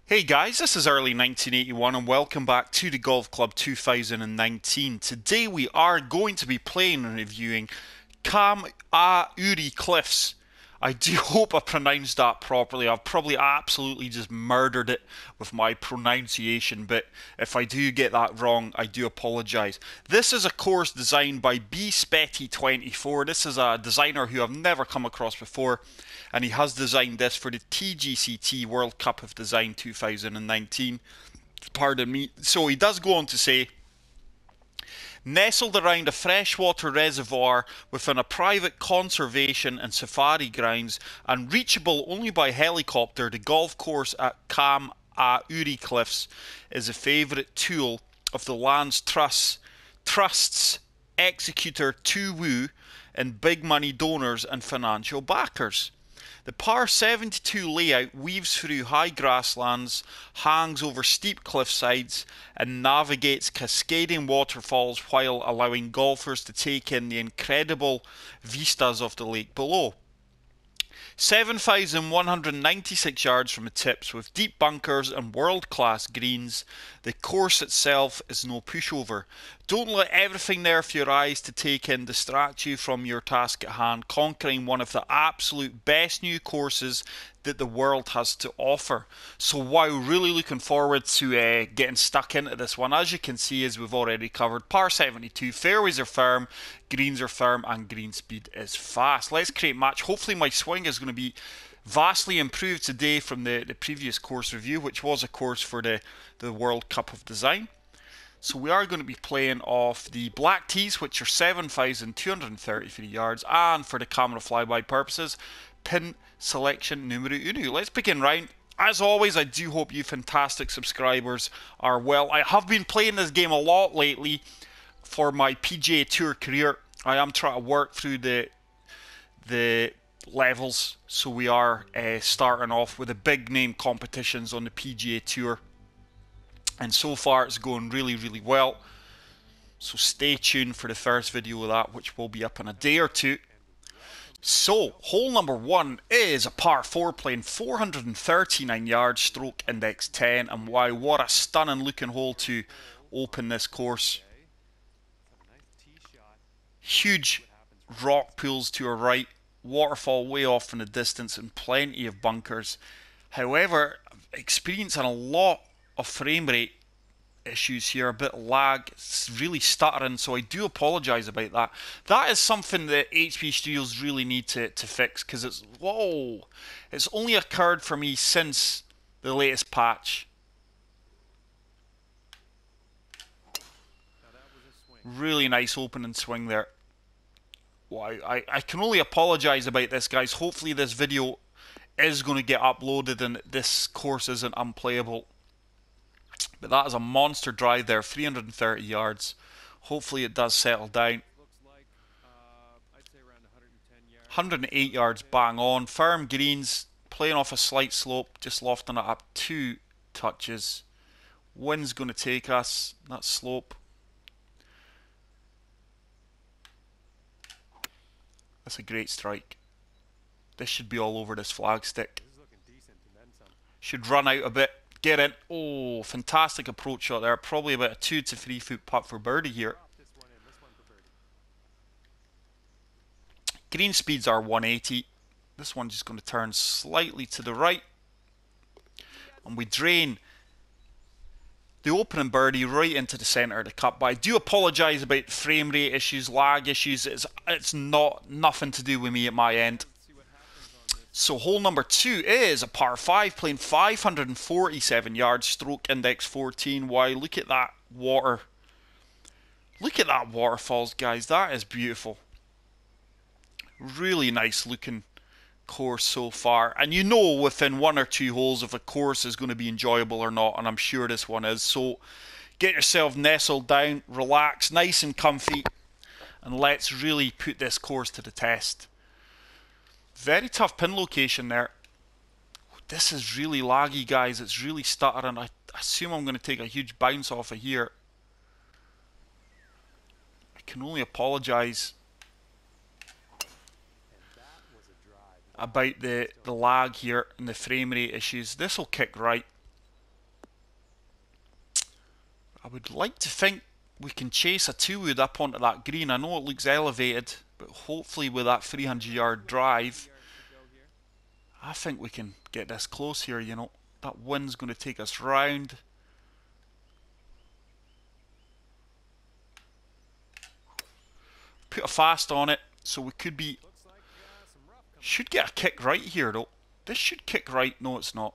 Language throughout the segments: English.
Hey guys, this is early 1981 and welcome back to the Golf Club 2019. Today we are going to be playing and reviewing Kamauri Cliffs. I do hope I pronounced that properly. I've probably absolutely just murdered it with my pronunciation, but if I do get that wrong, I do apologise. This is a course designed by TGCT24. This is a designer who I've never come across before, and he has designed this for the TGCT World Cup of Design 2019. Pardon me. So he does go on to say, nestled around a freshwater reservoir within a private conservation and safari grounds and reachable only by helicopter, the golf course at Kamauri Cliffs is a favourite tool of the land's trusts, executor Tuwu, and big money donors and financial backers. The par 72 layout weaves through high grasslands, hangs over steep cliffsides, and navigates cascading waterfalls while allowing golfers to take in the incredible vistas of the lake below. 7,196 yards from the tips with deep bunkers and world-class greens, the course itself is no pushover. Don't let everything there for your eyes to take in distract you from your task at hand, conquering one of the absolute best new courses that the world has to offer. So wow, really looking forward to getting stuck into this one. As you can see, as we've already covered, par 72, fairways are firm, greens are firm, and green speed is fast. Let's create match. Hopefully my swing is going to be vastly improved today from the previous course review, which was a course for the World Cup of Design. So we are going to be playing off the black tees, which are 7,233 yards, and for the camera flyby purposes, pin selection numero uno. Let's begin round. As always, I do hope you fantastic subscribers are well. I have been playing this game a lot lately for my PGA Tour career. I am trying to work through the levels, so we are starting off with the big name competitions on the PGA Tour. And so far it's going really well. So stay tuned for the first video of that, which will be up in a day or two. So, hole number 1 is a par 4 playing 439 yards, stroke index 10. And wow, what a stunning looking hole to open this course. Huge rock pools to our right, waterfall way off in the distance, and plenty of bunkers. However, experiencing a lot of frame rate issues here, a bit of lag, it's really stuttering, so I do apologise about that. That is something that HP Studios really need to fix, because it's only occurred for me since the latest patch. Really nice opening swing there. Well, I can only apologise about this, guys. Hopefully this video is going to get uploaded and this course isn't unplayable. But that is a monster drive there, 330 yards. Hopefully it does settle down. 108 yards bang on. Firm greens, playing off a slight slope, just lofting it up 2 touches. Wind's going to take us, that slope. That's a great strike. This should be all over this flagstick. Should run out a bit. Get in. Oh, fantastic approach shot there. Probably about a 2 to 3 foot putt for birdie here. Green speeds are 180. This one's just going to turn slightly to the right. And we drain the opening birdie right into the centre of the cup. But I do apologise about frame rate issues, lag issues. It's nothing to do with me at my end. So hole number 2 is a par 5 playing 547 yards, stroke index 14. Wow, look at that water. Look at that waterfalls, guys. That is beautiful. Really nice looking course so far. And you know within 1 or 2 holes if a course is going to be enjoyable or not, and I'm sure this one is. So get yourself nestled down, relax, nice and comfy, and let's really put this course to the test. Very tough pin location there. This is really laggy, guys. It's really stuttering. I assume I'm going to take a huge bounce off of here. I can only apologise about the lag here and the frame rate issues. This will kick right. I would like to think we can chase a 2-wood up onto that green. I know it looks elevated, but hopefully with that 300-yard drive, I think we can get this close here, you know. That wind's going to take us round. Put a fast on it, so we could be... Should get a kick right here, though. This should kick right. No, it's not.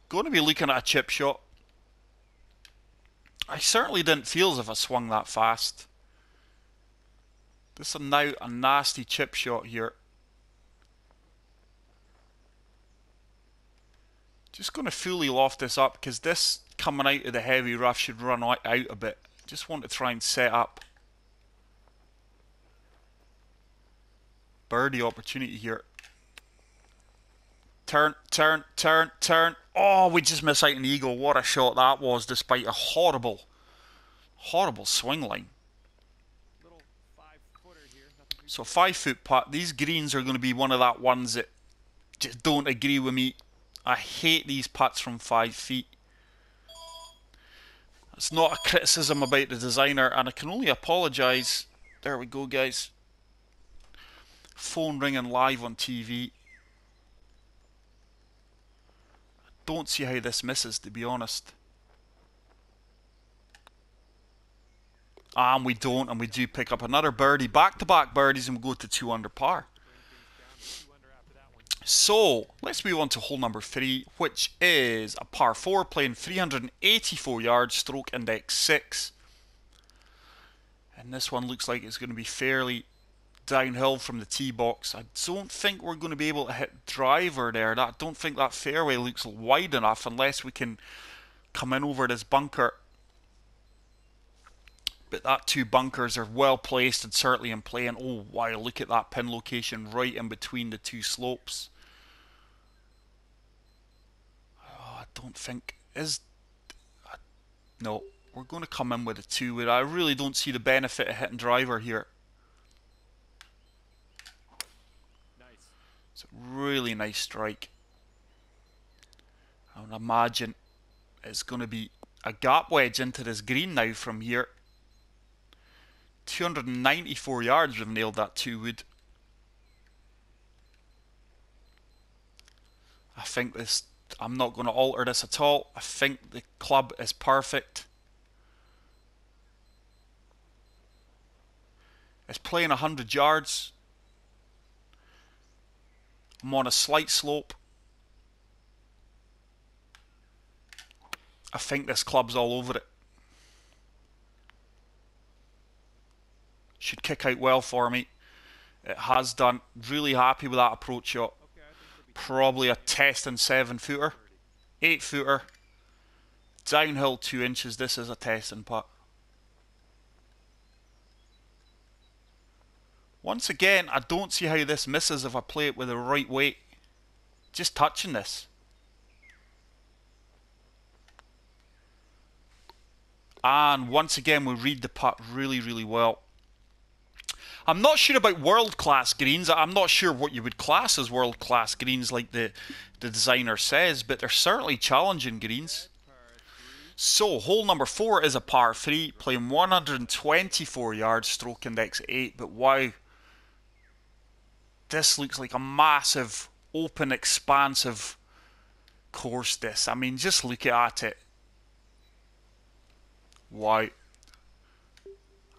Going to be looking at a chip shot. I certainly didn't feel as if I swung that fast. This is now a nasty chip shot here. Just going to fully loft this up because this coming out of the heavy rough should run out a bit. Just want to try and set up birdie opportunity here. Turn, turn, turn, turn. Oh, we just missed out an eagle. What a shot that was, despite a horrible, horrible swing line. So 5-foot putt. These greens are going to be one of that ones that just don't agree with me. I hate these putts from 5 feet. It's not a criticism about the designer, and I can only apologise. There we go, guys. Phone ringing live on TV. I don't see how this misses, to be honest. And we don't, and we do pick up another birdie. Back-to-back birdies, and we go to 2 under par. So, let's move on to hole number 3, which is a par 4 playing 384 yards, stroke index 6. And this one looks like it's going to be fairly downhill from the tee box. I don't think we're going to be able to hit driver there. I don't think that fairway looks wide enough unless we can come in over this bunker. But that 2 bunkers are well placed and certainly in play. And oh wow, look at that pin location right in between the 2 slopes. I don't think no, we're going to come in with a 2-wood. I really don't see the benefit of hitting driver here. It's a really nice strike. I would imagine it's going to be a gap wedge into this green now from here. 294 yards we've nailed that 2-wood. I think this, I'm not going to alter this at all. I think the club is perfect. It's playing 100 yards. I'm on a slight slope. I think this club's all over it. Should kick out well for me. It has done. Really happy with that approach shot. Probably a testing 7-footer. 8-footer. Downhill 2 inches. This is a testing putt. Once again, I don't see how this misses if I play it with the right weight. Just touching this. And once again, we read the putt really, really well. I'm not sure about world-class greens. I'm not sure what you would class as world-class greens like the designer says, but they're certainly challenging greens. So, hole number 4 is a par 3, playing 124 yards, stroke index 8, but wow. This looks like a massive, open, expansive course, this. I mean, just look at it. Wow.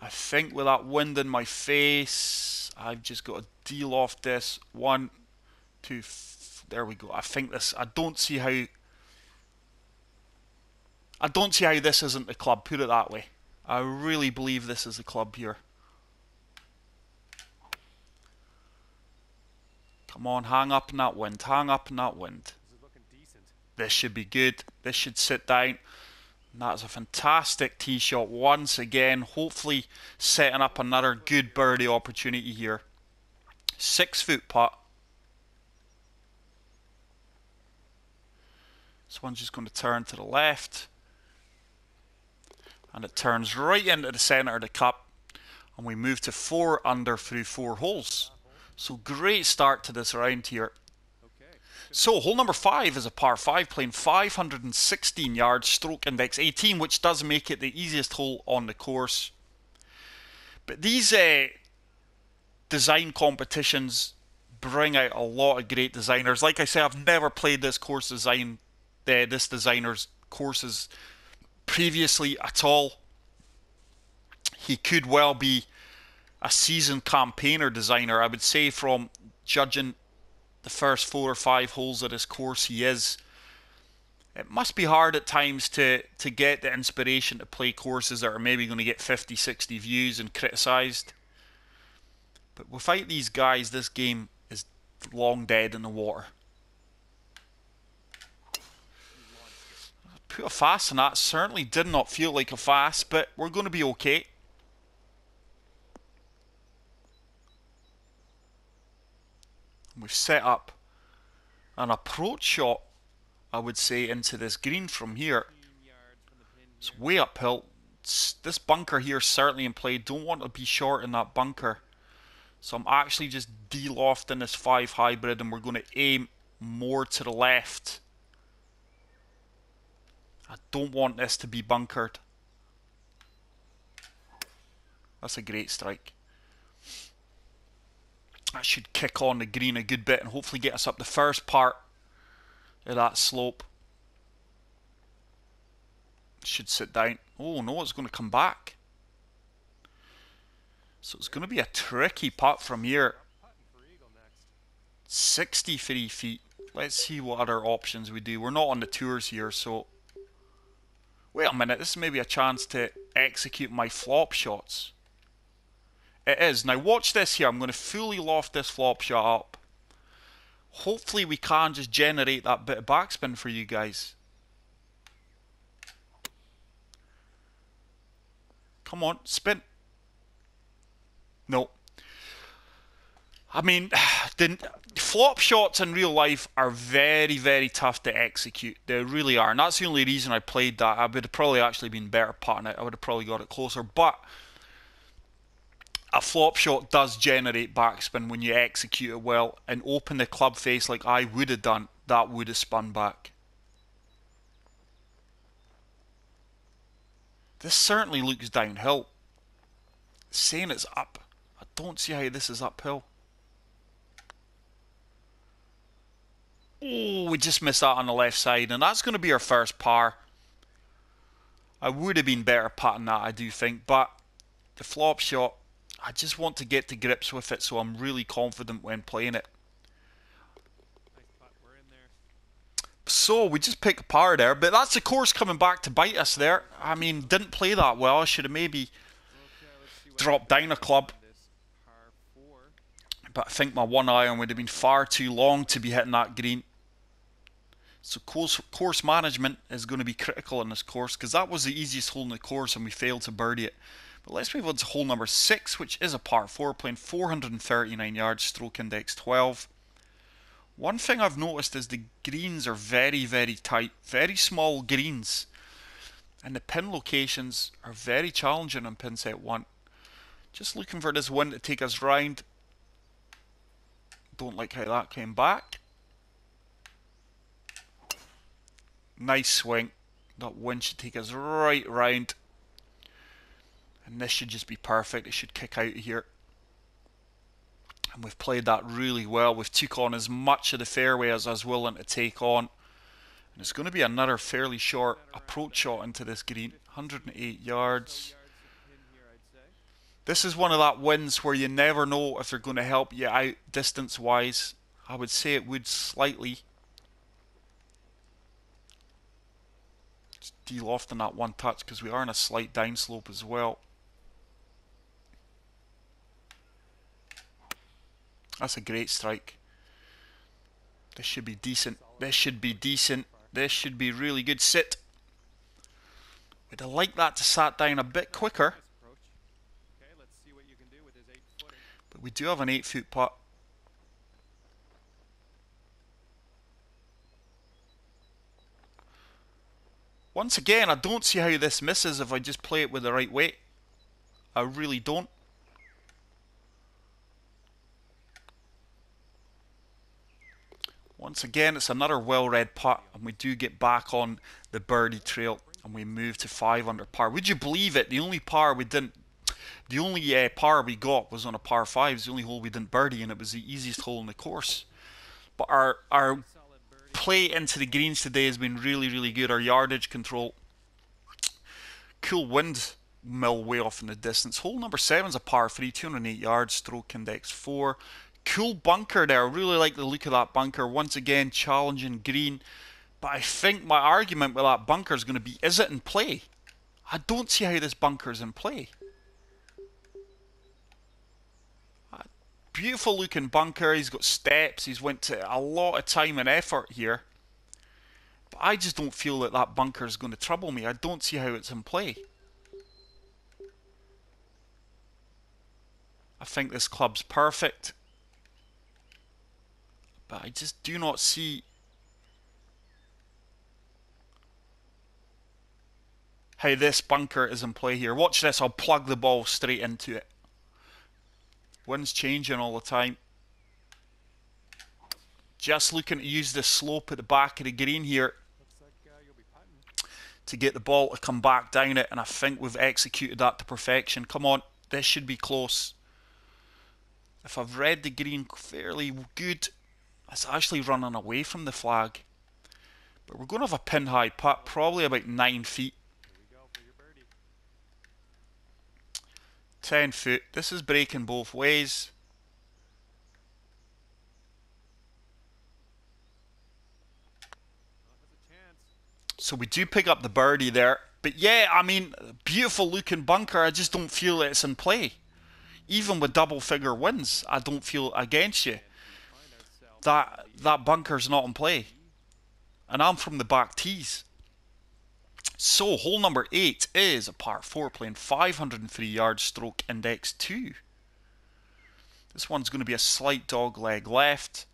I think with that wind in my face, I've just got to de-loft this. 1, 2, there we go. I think this, I don't see how this isn't the club, put it that way. I really believe this is the club here. Come on, hang up in that wind, hang up in that wind. This should be good, this should sit down. And that's a fantastic tee shot once again, hopefully setting up another good birdie opportunity here. 6-foot putt. This one's just going to turn to the left. And it turns right into the centre of the cup. And we move to 4 under through 4 holes. So great start to this round here. So, hole number 5 is a par 5 playing 516 yards, stroke index 18, which does make it the easiest hole on the course. But these design competitions bring out a lot of great designers. Like I say, I've never played this this designer's courses previously at all. He could well be a seasoned campaigner designer. I would say from judging the first 4 or 5 holes of this course he is. It must be hard at times to get the inspiration to play courses that are maybe going to get 50, 60 views and criticised. But without these guys, this game is long dead in the water. Put a fast on that. Certainly did not feel like a fast, but we're going to be okay. We've set up an approach shot, I would say, into this green from here. It's way uphill. This bunker here certainly in play. Don't want to be short in that bunker. So I'm actually just de-lofting this 5 hybrid and we're going to aim more to the left. I don't want this to be bunkered. That's a great strike. That should kick on the green a good bit and hopefully get us up the first part of that slope. Should sit down. Oh no, it's going to come back. So it's going to be a tricky putt from here. 63 feet. Let's see what other options we do. We're not on the tours here, so... Wait a minute, this is maybe a chance to execute my flop shots. It is. Now watch this here. I'm going to fully loft this flop shot up. Hopefully we can just generate that bit of backspin for you guys. Come on, spin. No. I mean, the flop shots in real life are very, very tough to execute. They really are. And that's the only reason I played that. I would have probably actually been better putting it. I would have probably got it closer. But a flop shot does generate backspin when you execute it well and open the club face like I would have done. That would have spun back. This certainly looks downhill. It's saying it's up. I don't see how this is uphill. Oh, we just missed that on the left side, and that's going to be our first par. I would have been better putting that, I do think, but the flop shot, I just want to get to grips with it, so I'm really confident when playing it. So, we just picked a par there, but that's the course coming back to bite us there. I mean, didn't play that well. I should have maybe dropped down a club. But I think my 1 iron would have been far too long to be hitting that green. So course management is going to be critical in this course, because that was the easiest hole in the course and we failed to birdie it. But let's move on to hole number 6, which is a par 4, playing 439 yards, stroke index 12. One thing I've noticed is the greens are very, very tight, very small greens. And the pin locations are very challenging on pin set 1. Just looking for this wind to take us round. Don't like how that came back. Nice swing. That wind should take us right round. And this should just be perfect. It should kick out of here. And we've played that really well. We've took on as much of the fairway as I was willing to take on. And it's going to be another fairly short approach shot into this green. 108 yards. This is one of that wins where you never know if they're going to help you out distance wise. I would say it would slightly. Just de-lofting that one touch because we are in a slight downslope as well. That's a great strike. This should be decent. This should be decent. This should be really good. Sit. Would have liked that to sat down a bit quicker. But we do have an 8-foot putt. Once again, I don't see how this misses if I just play it with the right weight. I really don't. Once again, it's another well-read putt, and we do get back on the birdie trail, and we move to 5 under par. Would you believe it? The only par we got was on a par 5. It's the only hole we didn't birdie, and it was the easiest hole in the course. But our play into the greens today has been really, really good. Our yardage control, cool wind mill way off in the distance. Hole number 7 is a par 3, 208 yards, stroke index 4. Cool bunker there. I really like the look of that bunker. Once again, challenging green. But I think my argument with that bunker is going to be, is it in play? I don't see how this bunker is in play. Beautiful looking bunker. He's got steps. He's went to a lot of time and effort here. But I just don't feel that that bunker is going to trouble me. I don't see how it's in play. I think this club's perfect. But I just do not see how this bunker is in play here. Watch this. I'll plug the ball straight into it. Wind's changing all the time. Just looking to use the slope at the back of the green here to get the ball to come back down it, and I think we've executed that to perfection. Come on, this should be close. If I've read the green fairly good, it's actually running away from the flag. But we're going to have a pin high putt, probably about 9 feet. 10 foot. This is breaking both ways. So we do pick up the birdie there. But yeah, I mean, beautiful looking bunker. I just don't feel that it's in play. Even with double figure wins, I don't feel against you. That bunker's not in play. And I'm from the back tees. So, hole number 8 is a par 4 playing 503 yards, stroke index 2. This one's going to be a slight dog leg left.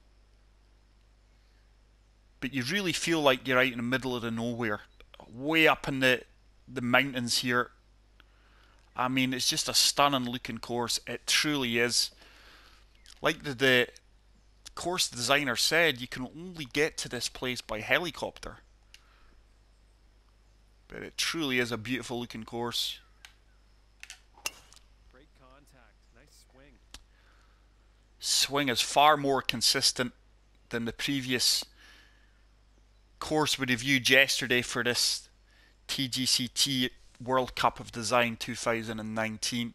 But you really feel like you're out in the middle of the nowhere. Way up in the mountains here. I mean, it's just a stunning looking course. It truly is. Like the course designer said, you can only get to this place by helicopter. But it truly is a beautiful looking course. Great contact. Nice swing. Swing is far more consistent than the previous course we reviewed yesterday for this TGCT World Cup of Design 2019. Okay,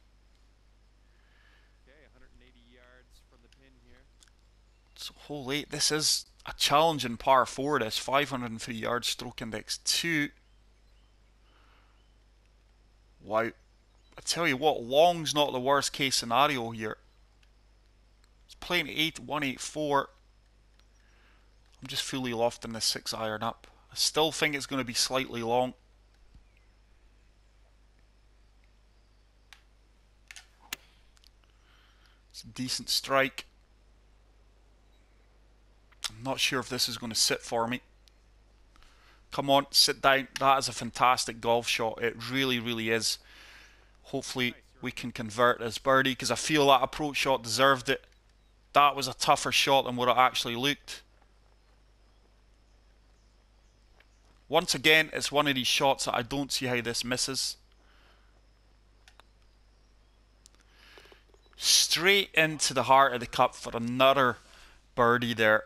180 yards from the pin here. So hole 8, this is a challenging par 4. This 503 yards, stroke index 2. Wow. I tell you what, long's not the worst case scenario here. It's playing 184. I'm just fully lofting this 6 iron up. I still think it's going to be slightly long. It's a decent strike. I'm not sure if this is going to sit for me. Come on, sit down. That is a fantastic golf shot. It really, really is. Hopefully we can convert this birdie, because I feel that approach shot deserved it. That was a tougher shot than what it actually looked. Once again, it's one of these shots that I don't see how this misses. Straight into the heart of the cup for another birdie there.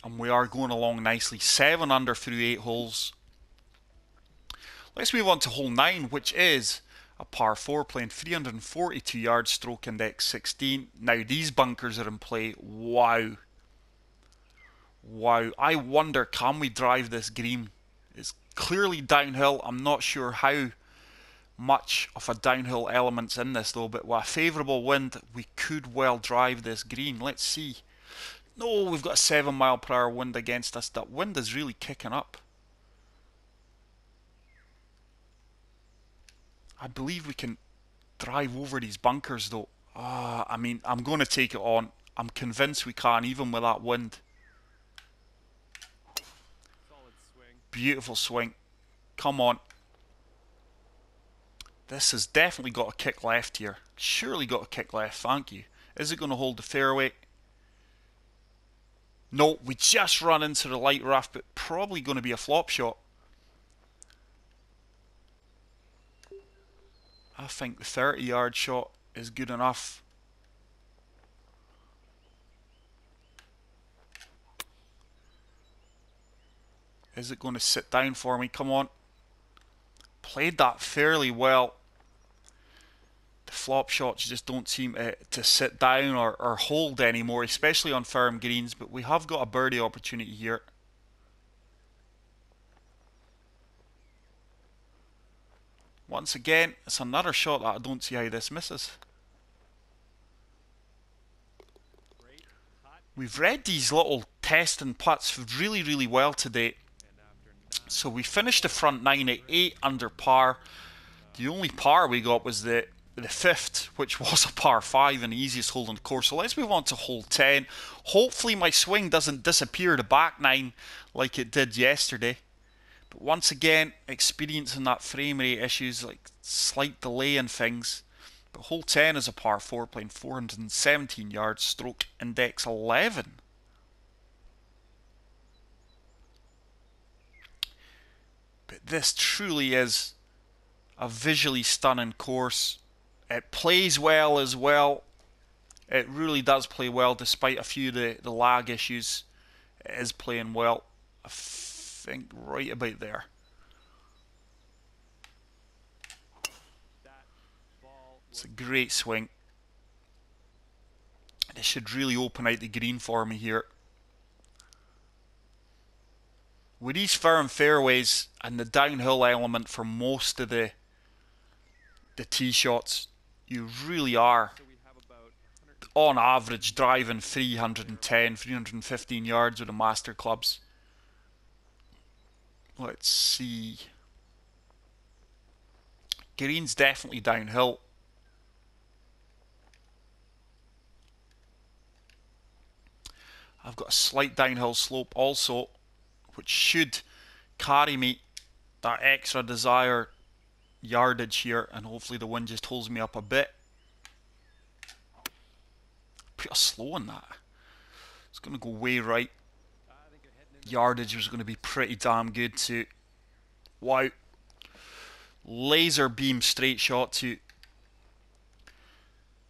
And we are going along nicely. 7 under through 8 holes. Let's move on to hole 9, which is a par 4 playing 342 yards, stroke index 16. Now these bunkers are in play. Wow. Wow. I wonder, can we drive this green? It's clearly downhill. I'm not sure how much of a downhill element's in this though, but with a favourable wind, we could well drive this green. Let's see. No, we've got a 7 mile per hour wind against us. That wind is really kicking up. I believe we can drive over these bunkers though. I mean, I'm going to take it on. I'm convinced we can, even with that wind. Solid swing. Beautiful swing. Come on. This has definitely got a kick left here. Surely got a kick left, thank you. Is it going to hold the fairway? No, we just run into the light rough, but probably going to be a flop shot. I think the 30-yard shot is good enough. Is it going to sit down for me? Come on. Played that fairly well. The flop shots just don't seem to sit down or hold anymore, especially on firm greens, but we have got a birdie opportunity here. Once again, it's another shot that I don't see how this misses. We've read these little testing putts really well today. So we finished the front nine at 8 under par. The only par we got was the fifth, which was a par 5 and the easiest hole on the course. So let's move on to hole 10. Hopefully my swing doesn't disappear to back 9 like it did yesterday. But once again, experiencing that frame rate issues, like slight delay and things. But hole 10 is a par 4, playing 417 yards, stroke index 11. But this truly is a visually stunning course. It plays well as well. It really does play well despite a few of the lag issues. It is playing well. I think right about there. It's a great swing. This should really open out the green for me here. With these firm fairways and the downhill element for most of the tee shots, you really are on average driving 310, 315 yards with the master clubs. Let's see. Green's definitely downhill. I've got a slight downhill slope also, which should carry me that extra desired yardage here, and hopefully the wind just holds me up a bit. Put a slow on that. It's going to go way right. Yardage was going to be pretty damn good too. Wow. Laser beam straight shot too.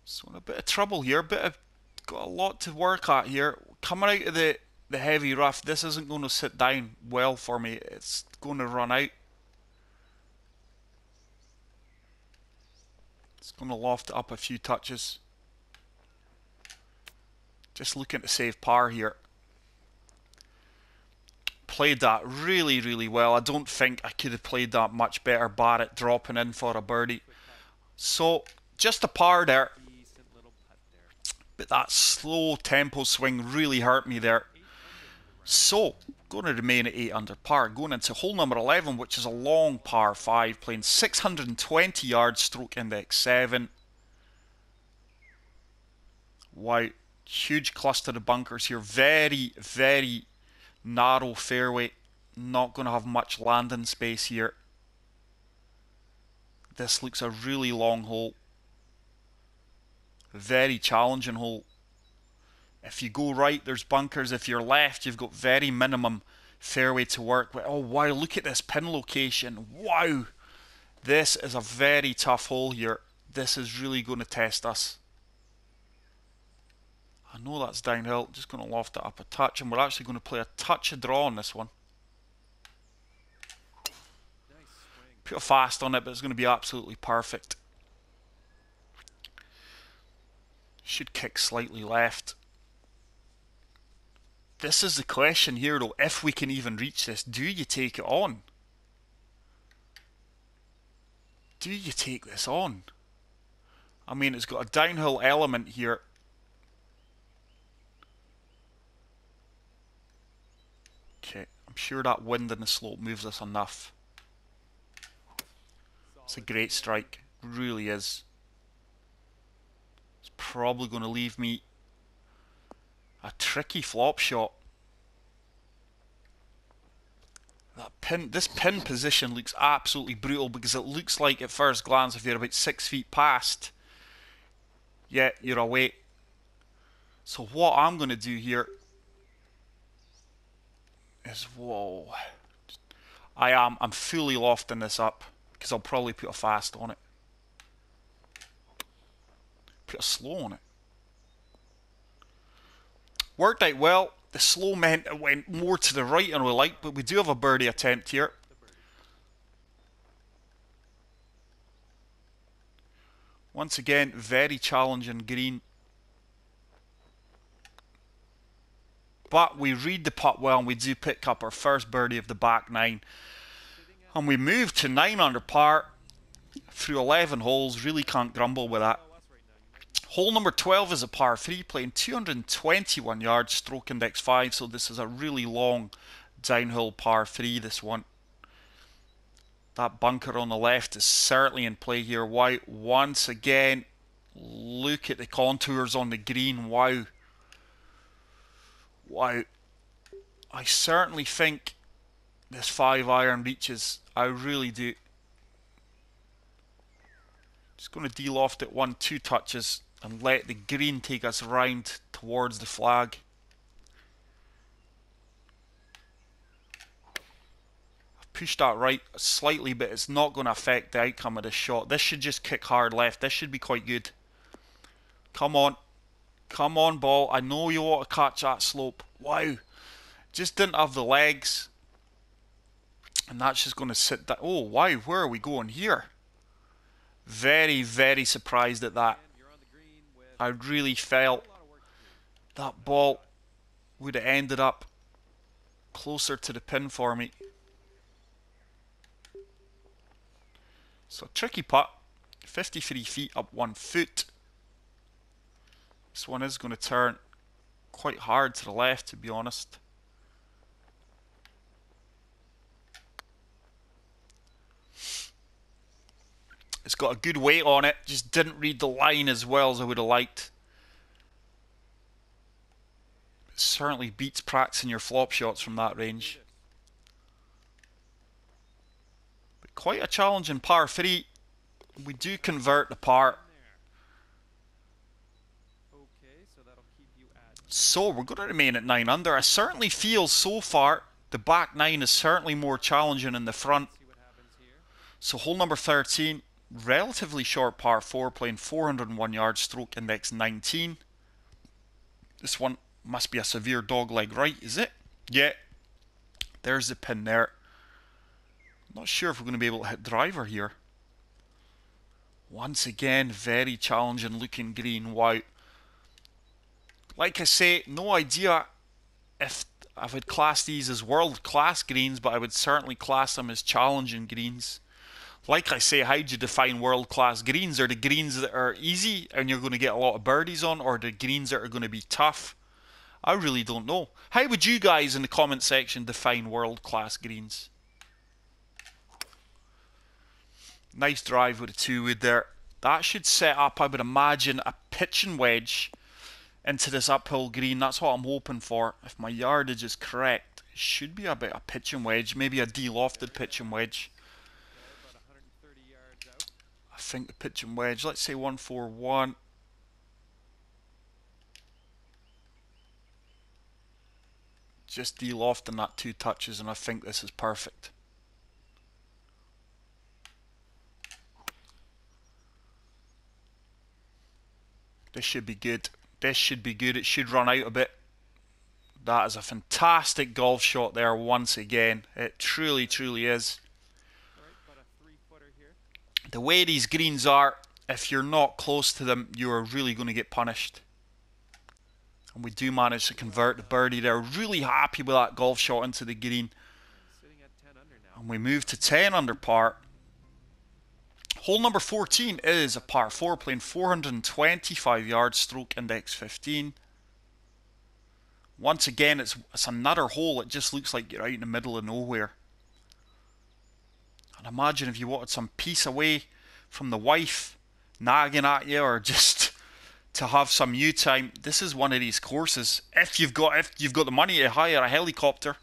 So in a bit of trouble here, got a lot to work at here. Coming out of the heavy rough, this isn't going to sit down well for me. It's going to run out. It's going to loft it up a few touches. Just looking to save par here. Played that really well. I don't think I could have played that much better, bar it dropping in for a birdie. So just a par there. But that slow tempo swing really hurt me there. So, going to remain at 8 under par. Going into hole number 11, which is a long par 5, playing 620 yards, stroke index 7. Wow, huge cluster of bunkers here. Very narrow fairway. Not going to have much landing space here. This looks a really long hole. Very challenging hole. If you go right, there's bunkers. If you're left, you've got very minimum fairway to work with. Oh wow, look at this pin location. Wow. This is a very tough hole here. This is really going to test us. I know that's downhill. Just going to loft it up a touch, and we're actually going to play a touch of draw on this one. Put a fast on it, but it's going to be absolutely perfect. Should kick slightly left. This is the question here though, if we can even reach this. Do you take it on? Do you take this on? I mean, it's got a downhill element here. Okay, I'm sure that wind and the slope moves us enough. It's a great strike, really is. It's probably going to leave me a tricky flop shot. This pin position looks absolutely brutal because it looks like at first glance if you're about 6 feet past, yeah, you're away. So what I'm going to do here is, whoa. I'm fully lofting this up because I'll probably put a fast on it. Put a slow on it. Worked out well. The slow meant it went more to the right than we like, but we do have a birdie attempt here. Once again, very challenging green. But we read the putt well and we do pick up our first birdie of the back nine. And we move to 9 under par through 11 holes. Really can't grumble with that. Hole number 12 is a par 3, playing 221 yards, stroke index 5. So this is a really long downhill par 3, this one. That bunker on the left is certainly in play here. White, once again, look at the contours on the green. Wow. Wow. I certainly think this 5-iron reaches. I really do. Just going to de-loft it 1-2 touches and let the green take us round towards the flag. I've pushed that right slightly, but it's not going to affect the outcome of this shot. This should just kick hard left. This should be quite good. Come on. Come on, ball. I know you want to catch that slope. Wow. Just didn't have the legs. And that's just going to sit down. Oh, wow. Where are we going here? Very, very surprised at that. I really felt that ball would have ended up closer to the pin for me. So tricky putt. 53 feet up 1 foot. This one is going to turn quite hard to the left, to be honest. It's got a good weight on it, just didn't read the line as well as I would have liked. It certainly beats practicing your flop shots from that range. But quite a challenging par 3. We do convert the par. So we're going to remain at 9 under. I certainly feel so far the back 9 is certainly more challenging than the front. So hole number 13. Relatively short par 4, playing 401 yards, stroke index 19. This one must be a severe dogleg right, is it? Yeah. There's the pin there. Not sure if we're going to be able to hit driver here. Once again, very challenging looking green. Wow. Like I say, no idea if I would class these as world-class greens, but I would certainly class them as challenging greens. Like I say, how do you define world-class greens? Are the greens that are easy and you're going to get a lot of birdies on, or the greens that are going to be tough? I really don't know. How would you guys in the comment section define world-class greens? Nice drive with a 2-wood there. That should set up, I would imagine, a pitching wedge into this uphill green. That's what I'm hoping for. If my yardage is correct, it should be a bit of a pitching wedge, maybe a de-lofted pitching wedge. I think the pitching wedge, let's say 141. Just de-lofting that 2 touches and I think this is perfect. This should be good. This should be good. It should run out a bit. That is a fantastic golf shot there once again. It truly, truly is. The way these greens are, if you're not close to them, you are really going to get punished. And we do manage to convert the birdie there. Really happy with that golf shot into the green. And we move to 10 under par. Hole number 14 is a par 4, playing 425 yards, stroke index 15. Once again, it's another hole. It just looks like you're out in the middle of nowhere. And imagine if you wanted some peace away from the wife nagging at you, or just to have some you time. This is one of these courses. If you've got the money to hire a helicopter,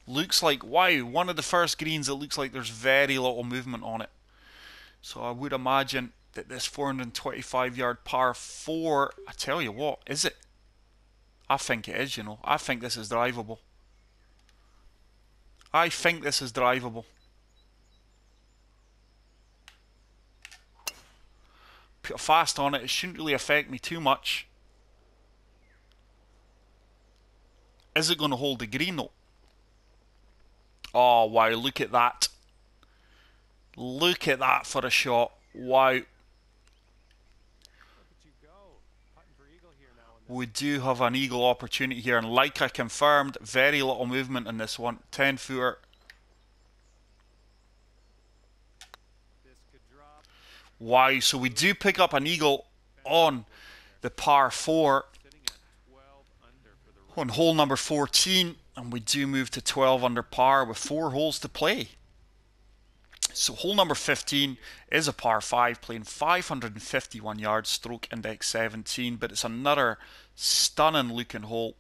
looks like, wow, one of the first greens. It looks like there's very little movement on it. So I would imagine that this 425 yard par 4, I tell you what, is it? I think it is, you know. I think this is drivable. I think this is drivable. Put a fast on it, it shouldn't really affect me too much. Is it going to hold the green though? Oh wow, look at that. Look at that for a shot. Wow. Look at you go. Putting for eagle here now on this. We do have an eagle opportunity here, and like I confirmed, very little movement in this one. 10 footer. This could drop. Wow, so we do pick up an eagle on the par 4 Sitting at 12 under for the on hole number 14, and we do move to 12 under par with 4 holes to play. So hole number 15 is a par 5 playing 551 yards, stroke index 17, but it's another stunning looking hole.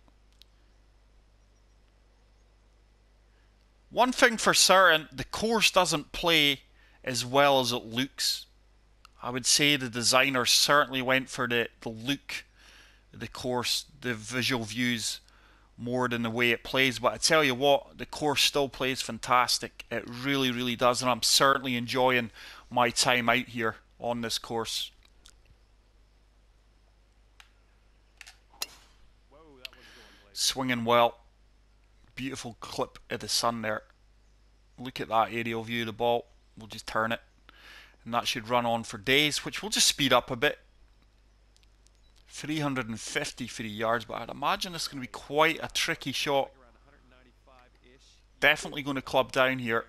One thing for certain, the course doesn't play as well as it looks. I would say the designers certainly went for the look of the course, the visual views, more than the way it plays. But I tell you what, the course still plays fantastic. It really, really does, and I'm certainly enjoying my time out here on this course. Whoa, that one's going places. Swinging well. Beautiful clip of the sun there. Look at that aerial view of the ball. We'll just turn it, and that should run on for days, which will just speed up a bit. 353 yards, but I'd imagine it's going to be quite a tricky shot. Like around 195-ish. Definitely going to club down here.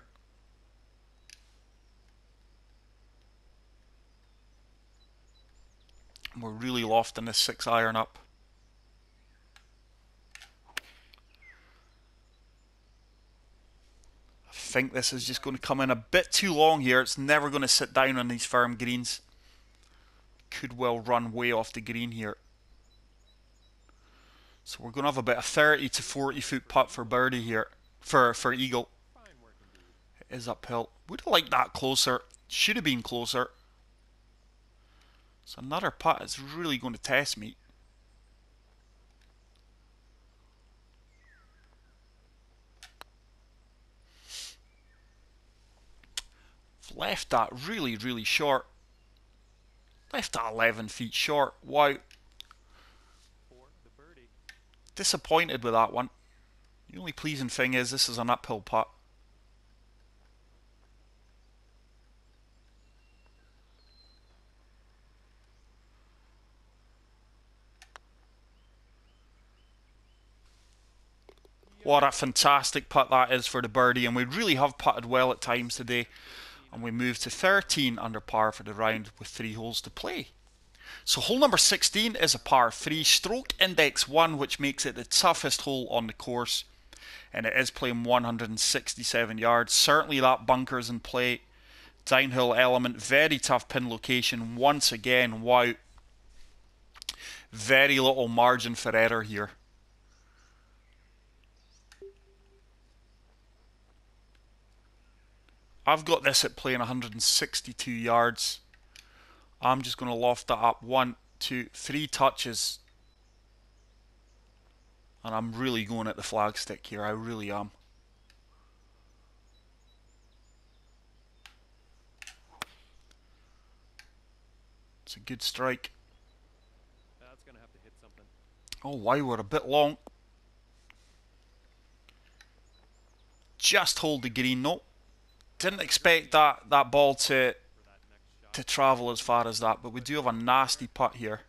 We're really lofting this 6 iron up. I think this is just going to come in a bit too long here. It's never going to sit down on these firm greens. Could well run way off the green here. So we're going to have about a 30 to 40 foot putt for birdie here. For eagle. Fine work indeed. It is uphill. Would have liked that closer. Should have been closer. So another putt is really going to test me. Left that really, really short. Left that 11 feet short. Wow. For the birdie. Disappointed with that one. The only pleasing thing is this is an uphill putt. What a fantastic putt that is for the birdie, and we really have putted well at times today. And we move to 13 under par for the round with 3 holes to play. So hole number 16 is a par 3, stroke index 1, which makes it the toughest hole on the course. And it is playing 167 yards. Certainly that bunker's in play. Downhill element, very tough pin location once again. Wow. Very little margin for error here. I've got this at playing 162 yards. I'm just going to loft that up 1, 2, 3 touches. And I'm really going at the flagstick here. I really am. It's a good strike. That's going to have to hit something. Oh wow, we're a bit long. Just hold the green note. Didn't expect that ball to For that next shot. travel as far as that, but we do have a nasty putt here.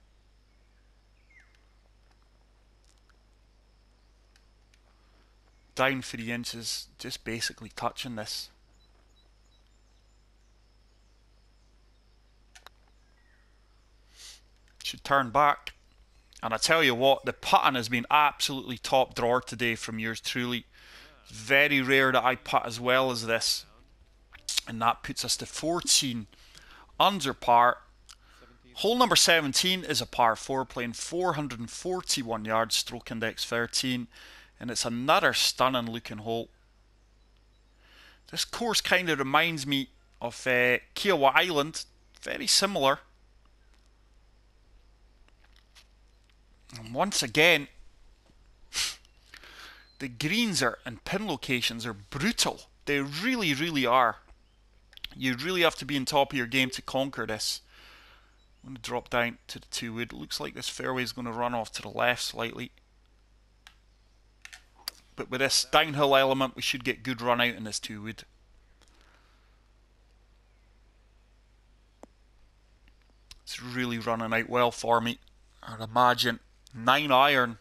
Down 3 inches, just basically touching this. Should turn back. And I tell you what, the putting has been absolutely top drawer today from yours truly. Very rare that I putt as well as this. And that puts us to 14 under par. 17. Hole number 17 is a par 4 playing 441 yards, stroke index 13. And it's another stunning looking hole. This course kind of reminds me of Kiowa Island. Very similar. And once again, The greens are and pin locations are brutal. They really, really are. You really have to be on top of your game to conquer this. I'm going to drop down to the 2 wood. It looks like this fairway is going to run off to the left slightly. But with this downhill element, we should get good run out in this 2 wood. It's really running out well for me. I'd imagine 9 iron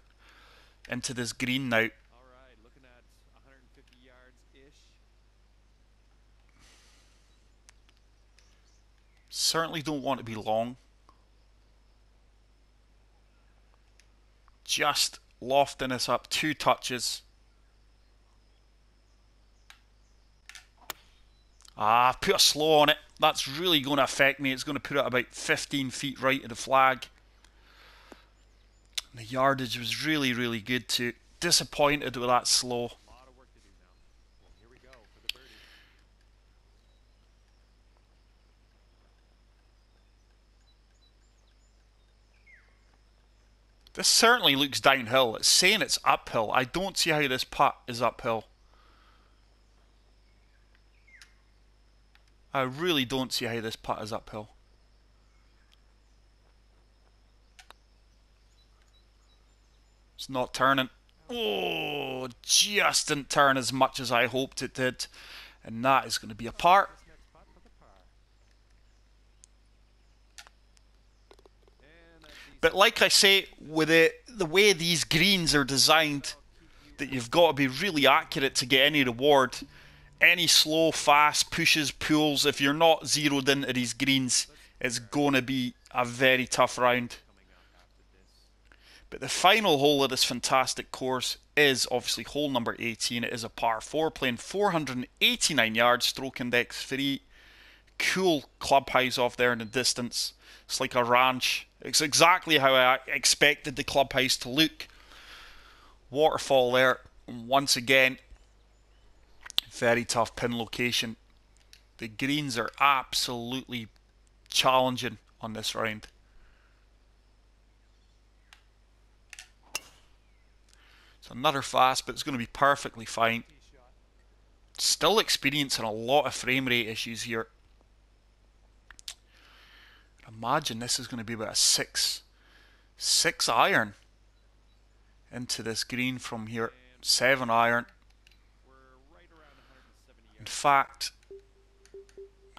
into this green now. Alright, looking at 150 yards-ish. Certainly don't want to be long. Just lofting this up 2 touches. Put a slow on it. That's really going to affect me. It's going to put it about 15 feet right of the flag. The yardage was really, really good too. Disappointed with that slow. A lot of work to do now. Well, here we go for the birdie. This certainly looks downhill. It's saying it's uphill. I don't see how this putt is uphill. I really don't see how this putt is uphill. It's not turning. Oh, just didn't turn as much as I hoped it did. And that is going to be a par. Next putt for the par. But like I say, with the way these greens are designed, that you've got to be really accurate to get any reward. Any slow, fast pushes, pulls, if you're not zeroed into these greens, it's going to be a very tough round. But the final hole of this fantastic course is obviously hole number 18. It is a par 4, playing 489 yards, stroke index 3. Cool clubhouse off there in the distance. It's like a ranch. It's exactly how I expected the clubhouse to look. Waterfall there. Once again, very tough pin location. The greens are absolutely challenging on this round. It's another fast, but it's going to be perfectly fine. Still experiencing a lot of frame rate issues here. Imagine this is going to be about a 6 iron into this green from here. 7 iron. In fact,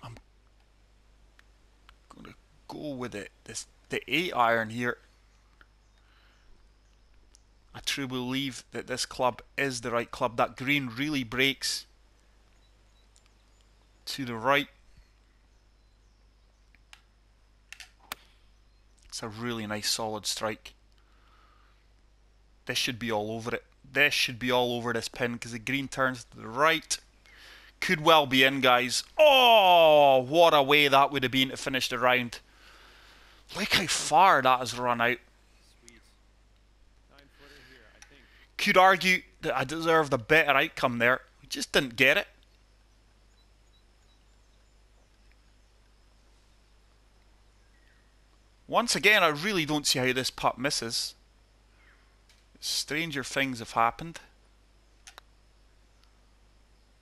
I'm going to go with the 8 iron here. I truly believe that this club is the right club. That green really breaks to the right. It's a really nice solid strike. This should be all over it. This should be all over this pin because the green turns to the right. Could well be in, guys. Oh, what a way that would have been to finish the round. Look how far that has run out. Could argue that I deserved a better outcome there. We just didn't get it. Once again, I really don't see how this putt misses. Stranger things have happened.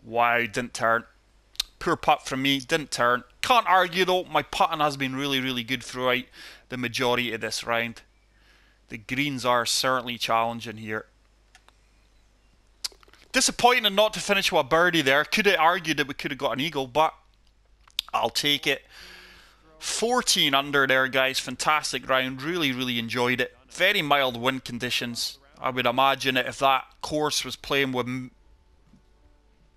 Wow, didn't turn. Poor putt from me, didn't turn. Can't argue though, my putting has been really, really good throughout the majority of this round. The greens are certainly challenging here. Disappointing not to finish with a birdie there. Could have argued that we could have got an eagle, but I'll take it. 14 under there, guys. Fantastic round. Really, really enjoyed it. Very mild wind conditions. I would imagine that if that course was playing with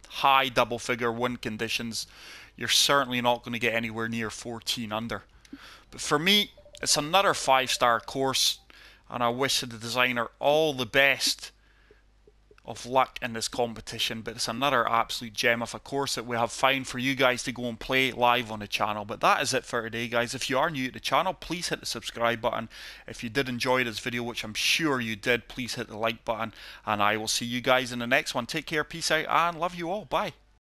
high double figure wind conditions, you're certainly not going to get anywhere near 14 under. But for me, it's another 5-star course, and I wish the designer all the best of luck in this competition. But it's another absolute gem of a course that we have found for you guys to go and play live on the channel. But that is it for today, guys. If you are new to the channel, please hit the subscribe button. If you did enjoy this video, which I'm sure you did, please hit the like button, and I will see you guys in the next one. Take care, peace out, and love you all. Bye.